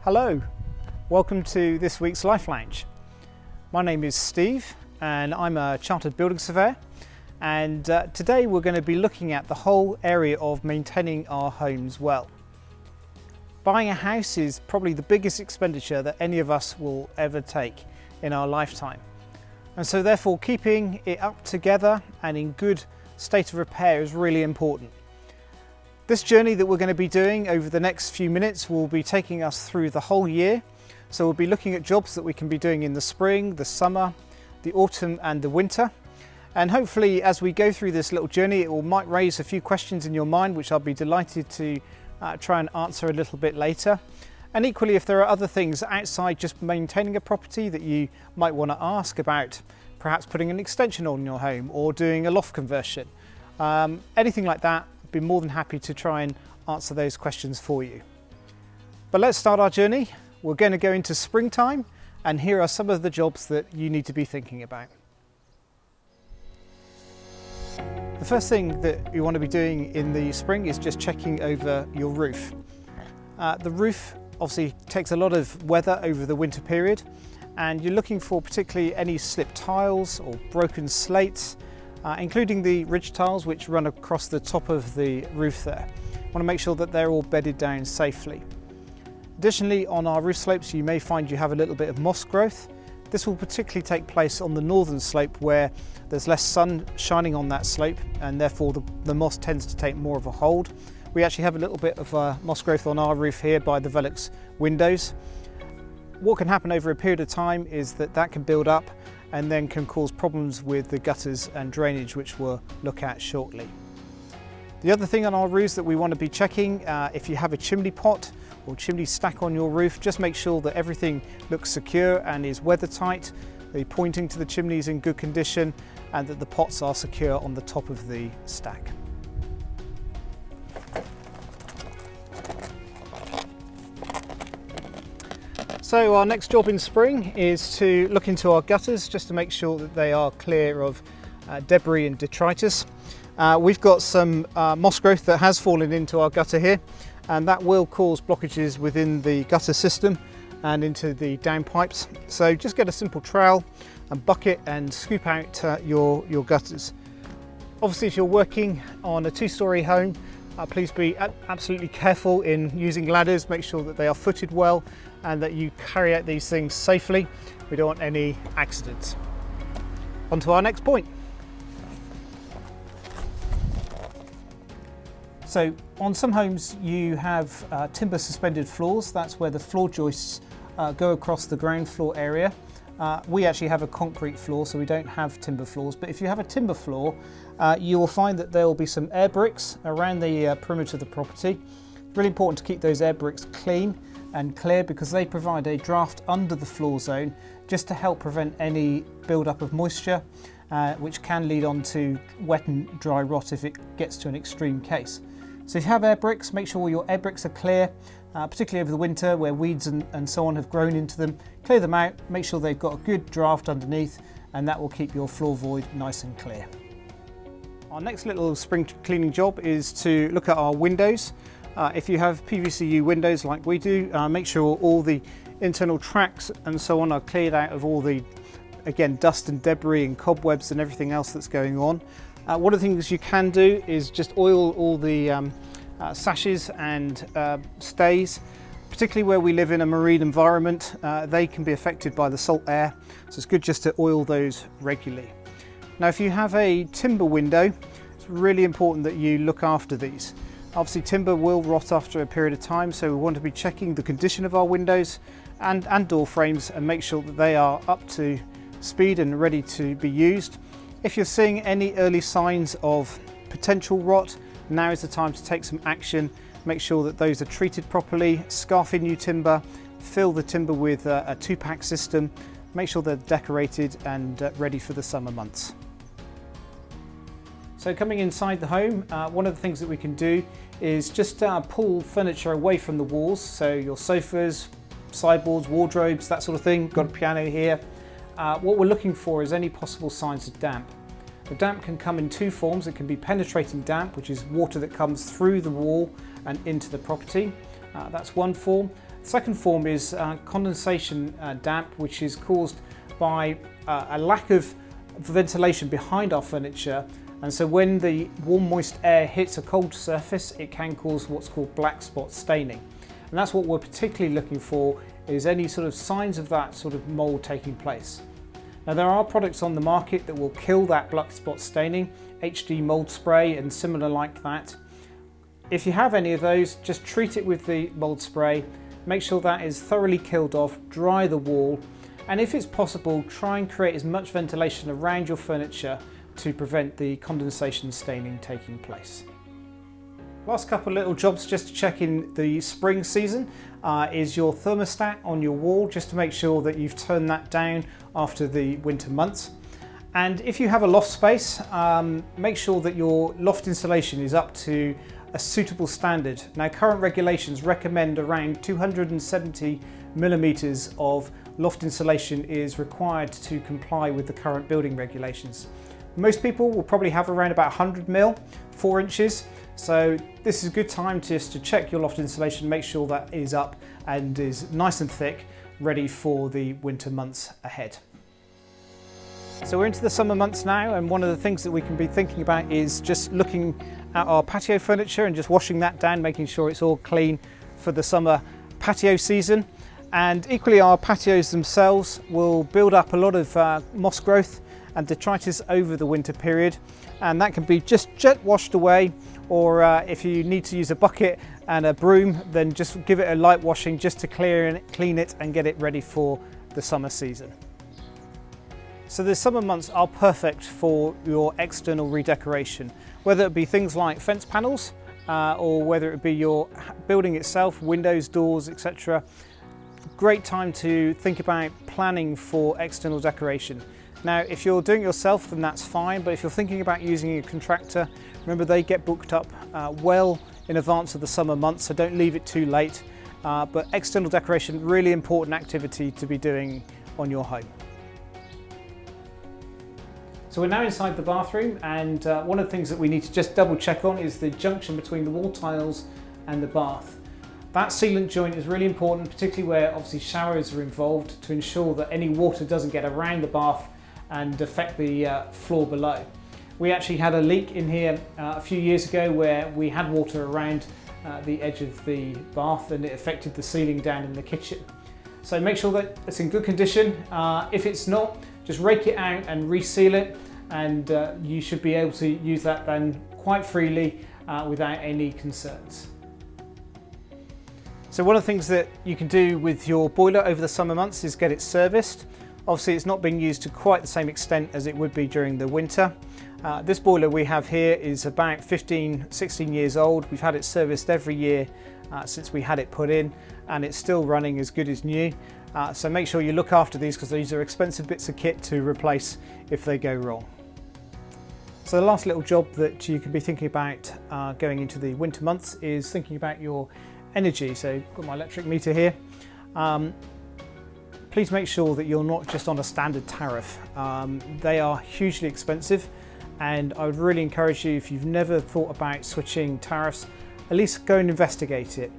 Hello, welcome to this week's Life Lounge. My name is Steve and I'm a chartered building surveyor, and today we're going to be looking at the whole area of maintaining our homes well. Buying a house is probably the biggest expenditure that any of us will ever take in our lifetime, and so therefore keeping it up together and in good state of repair is really important. This journey that we're going to be doing over the next few minutes will be taking us through the whole year. So we'll be looking at jobs that we can be doing in the spring, the summer, the autumn and the winter. And hopefully as we go through this little journey, it might raise a few questions in your mind, which I'll be delighted to try and answer a little bit later. And equally, if there are other things outside just maintaining a property that you might want to ask about, perhaps putting an extension on your home or doing a loft conversion, anything like that, I'd be more than happy to try and answer those questions for you. But let's start our journey. We're going to go into springtime, and here are some of the jobs that you need to be thinking about. The first thing that you want to be doing in the spring is just checking over your roof. The roof obviously takes a lot of weather over the winter period, and you're looking for particularly any slipped tiles or broken slates, including the ridge tiles which run across the top of the roof there. You want to make sure that they're all bedded down safely. Additionally, on our roof slopes you may find you have a little bit of moss growth. This will particularly take place on the northern slope where there's less sun shining on that slope, and therefore the moss tends to take more of a hold. We actually have a little bit of moss growth on our roof here by the Velux windows. What can happen over a period of time is that can build up and then can cause problems with the gutters and drainage, which we'll look at shortly. The other thing on our roofs that we want to be checking, if you have a chimney pot or chimney stack on your roof, just make sure that everything looks secure and is weather tight, the pointing to the chimney is in good condition, and that the pots are secure on the top of the stack. So our next job in spring is to look into our gutters just to make sure that they are clear of debris and detritus. We've got some moss growth that has fallen into our gutter here, and that will cause blockages within the gutter system and into the downpipes. So just get a simple trowel and bucket and scoop out your gutters. Obviously, if you're working on a two-storey home, please be absolutely careful in using ladders. Make sure that they are footed well and that you carry out these things safely. We don't want any accidents. On to our next point. So on some homes you have timber suspended floors. That's where the floor joists go across the ground floor area. We actually have a concrete floor, so we don't have timber floors, but if you have a timber floor, you will find that there will be some air bricks around the perimeter of the property. Really important to keep those air bricks clean and clear, because they provide a draft under the floor zone just to help prevent any build-up of moisture, which can lead on to wet and dry rot if it gets to an extreme case. So if you have air bricks, make sure your air bricks are clear, particularly over the winter where weeds and so on have grown into them. Clear them out, make sure they've got a good draft underneath, and that will keep your floor void nice and clear. Our next little spring cleaning job is to look at our windows. If you have PVCU windows like we do, make sure all the internal tracks and so on are cleared out of all the, again, dust and debris and cobwebs and everything else that's going on. One of the things you can do is just oil all the sashes and stays, particularly where we live in a marine environment. They can be affected by the salt air, so it's good just to oil those regularly. Now if you have a timber window, it's really important that you look after these. Obviously timber will rot after a period of time, so we want to be checking the condition of our windows and door frames and make sure that they are up to speed and ready to be used. If you're seeing any early signs of potential rot, now is the time to take some action. Make sure that those are treated properly, scarf in new timber, fill the timber with a 2-pack system, make sure they're decorated and ready for the summer months. So coming inside the home, one of the things that we can do is just pull furniture away from the walls, so your sofas, sideboards, wardrobes, that sort of thing. Got a piano here. What we're looking for is any possible signs of damp. The damp can come in two forms. It can be penetrating damp, which is water that comes through the wall and into the property. That's one form. Second form is condensation damp, which is caused by a lack of ventilation behind our furniture, and so when the warm moist air hits a cold surface, it can cause what's called black spot staining. And that's what we're particularly looking for, is any sort of signs of that sort of mold taking place. Now, there are products on the market that will kill that black spot staining, HD mold spray and similar like that. If you have any of those, just treat it with the mold spray, make sure that is thoroughly killed off, dry the wall, and if it's possible, try and create as much ventilation around your furniture to prevent the condensation staining taking place. Last couple little jobs just to check in the spring season is your thermostat on your wall, just to make sure that you've turned that down after the winter months. And if you have a loft space, make sure that your loft insulation is up to a suitable standard. Now, current regulations recommend around 270 millimeters of loft insulation is required to comply with the current building regulations. Most people will probably have around about 100 mil, 4 inches. So this is a good time just to check your loft insulation, make sure that is up and is nice and thick, ready for the winter months ahead. So we're into the summer months now, and one of the things that we can be thinking about is just looking at our patio furniture and just washing that down, making sure it's all clean for the summer patio season. And equally, our patios themselves will build up a lot of moss growth and detritus over the winter period, and that can be just jet washed away, or if you need to use a bucket and a broom, then just give it a light washing just to clean it and get it ready for the summer season. So the summer months are perfect for your external redecoration, whether it be things like fence panels or whether it be your building itself, windows, doors, etc. Great time to think about planning for external decoration. Now, if you're doing it yourself, then that's fine, but if you're thinking about using a contractor, remember they get booked up well in advance of the summer months, so don't leave it too late. But external decoration, really important activity to be doing on your home. So we're now inside the bathroom, and one of the things that we need to just double check on is the junction between the wall tiles and the bath. That sealant joint is really important, particularly where obviously showers are involved, to ensure that any water doesn't get around the bath and affect the floor below. We actually had a leak in here a few years ago where we had water around the edge of the bath, and it affected the ceiling down in the kitchen. So make sure that it's in good condition. If it's not, just rake it out and reseal it, and you should be able to use that then quite freely without any concerns. So one of the things that you can do with your boiler over the summer months is get it serviced. Obviously, it's not being used to quite the same extent as it would be during the winter. This boiler we have here is about 16 years old. We've had it serviced every year since we had it put in, and it's still running as good as new. So make sure you look after these, because these are expensive bits of kit to replace if they go wrong. So the last little job that you could be thinking about going into the winter months is thinking about your energy. So I've got my electric meter here. Please make sure that you're not just on a standard tariff. They are hugely expensive, and I would really encourage you, if you've never thought about switching tariffs, at least go and investigate it.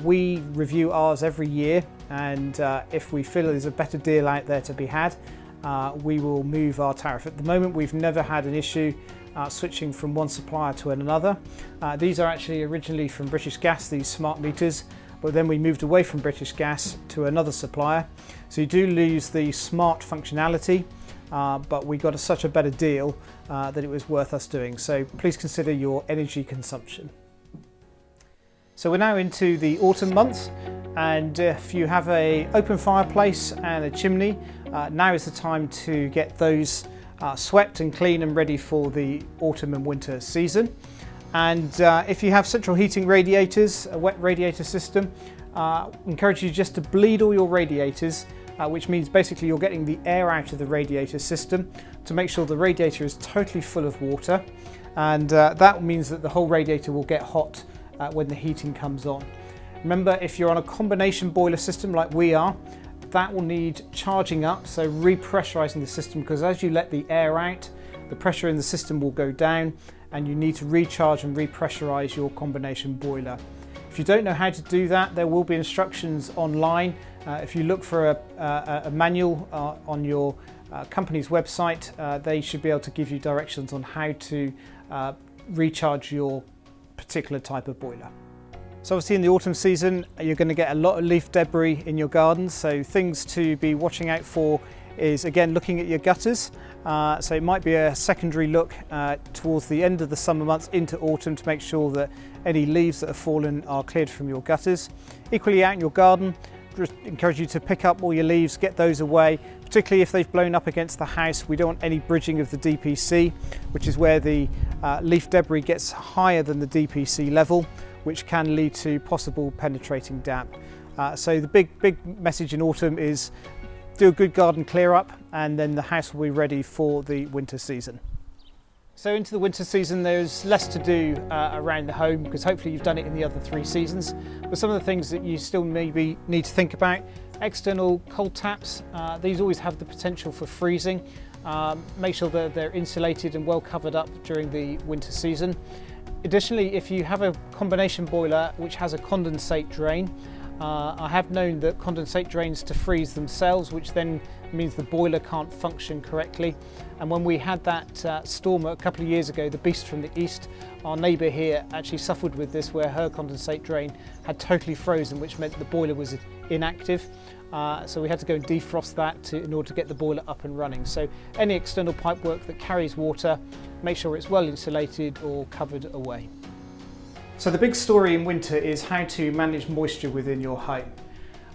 We review ours every year, and if we feel there's a better deal out there to be had, we will move our tariff. At the moment, we've never had an issue switching from one supplier to another. These are actually originally from British Gas, these smart meters, but then we moved away from British Gas to another supplier. So you do lose the smart functionality, but we got such a better deal that it was worth us doing. So please consider your energy consumption. So we're now into the autumn months, and if you have an open fireplace and a chimney, now is the time to get those swept and clean and ready for the autumn and winter season. And if you have central heating radiators, a wet radiator system, encourage you just to bleed all your radiators, which means basically you're getting the air out of the radiator system to make sure the radiator is totally full of water, and that means that the whole radiator will get hot when the heating comes on. Remember, if you're on a combination boiler system like we are, that will need charging up, so repressurizing the system, because as you let the air out, the pressure in the system will go down, and you need to recharge and repressurize your combination boiler. If you don't know how to do that, there will be instructions online. If you look for a manual on your company's website, they should be able to give you directions on how to recharge your particular type of boiler. So obviously in the autumn season, you're going to get a lot of leaf debris in your garden. So things to be watching out for is, again, looking at your gutters. So it might be a secondary look towards the end of the summer months into autumn to make sure that any leaves that have fallen are cleared from your gutters. Equally out in your garden, just encourage you to pick up all your leaves, get those away, particularly if they've blown up against the house. We don't want any bridging of the DPC, which is where the leaf debris gets higher than the DPC level, which can lead to possible penetrating damp. So the big message in autumn is do a good garden clear up, and then the house will be ready for the winter season. So into the winter season, there's less to do around the home, because hopefully you've done it in the other 3 seasons. But some of the things that you still maybe need to think about: external cold taps. These always have the potential for freezing. Make sure that they're insulated and well covered up during the winter season. Additionally, if you have a combination boiler which has a condensate drain, I have known that condensate drains to freeze themselves, which then means the boiler can't function correctly. And when we had that storm a couple of years ago, the beast from the east, our neighbour here actually suffered with this, where her condensate drain had totally frozen, which meant the boiler was inactive. So we had to go and defrost that in order to get the boiler up and running. So any external pipework that carries water, make sure it's well insulated or covered away. So the big story in winter is how to manage moisture within your home.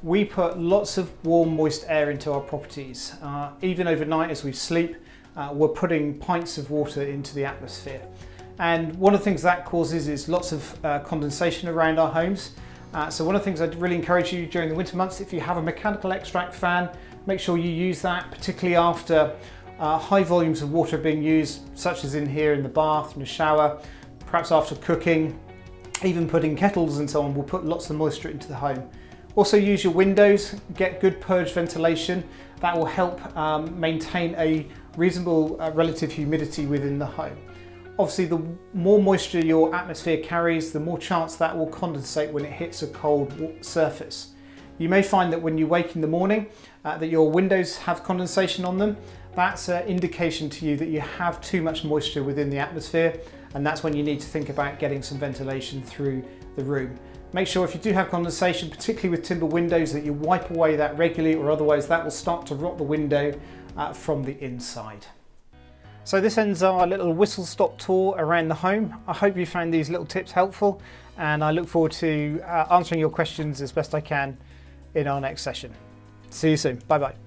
We put lots of warm, moist air into our properties. Even overnight as we sleep, we're putting pints of water into the atmosphere. And one of the things that causes is lots of condensation around our homes. So one of the things I'd really encourage you during the winter months, if you have a mechanical extract fan, make sure you use that, particularly after high volumes of water being used, such as in here in the bath, in the shower, perhaps after cooking, even putting kettles and so on, will put lots of moisture into the home. Also use your windows, get good purge ventilation. That will help maintain a reasonable relative humidity within the home. Obviously, the more moisture your atmosphere carries, the more chance that will condensate when it hits a cold surface. You may find that when you wake in the morning that your windows have condensation on them. That's an indication to you that you have too much moisture within the atmosphere, and that's when you need to think about getting some ventilation through the room. Make sure if you do have condensation, particularly with timber windows, that you wipe away that regularly, or otherwise that will start to rot the window from the inside. So this ends our little whistle-stop tour around the home. I hope you found these little tips helpful, and I look forward to answering your questions as best I can in our next session. See you soon. Bye bye.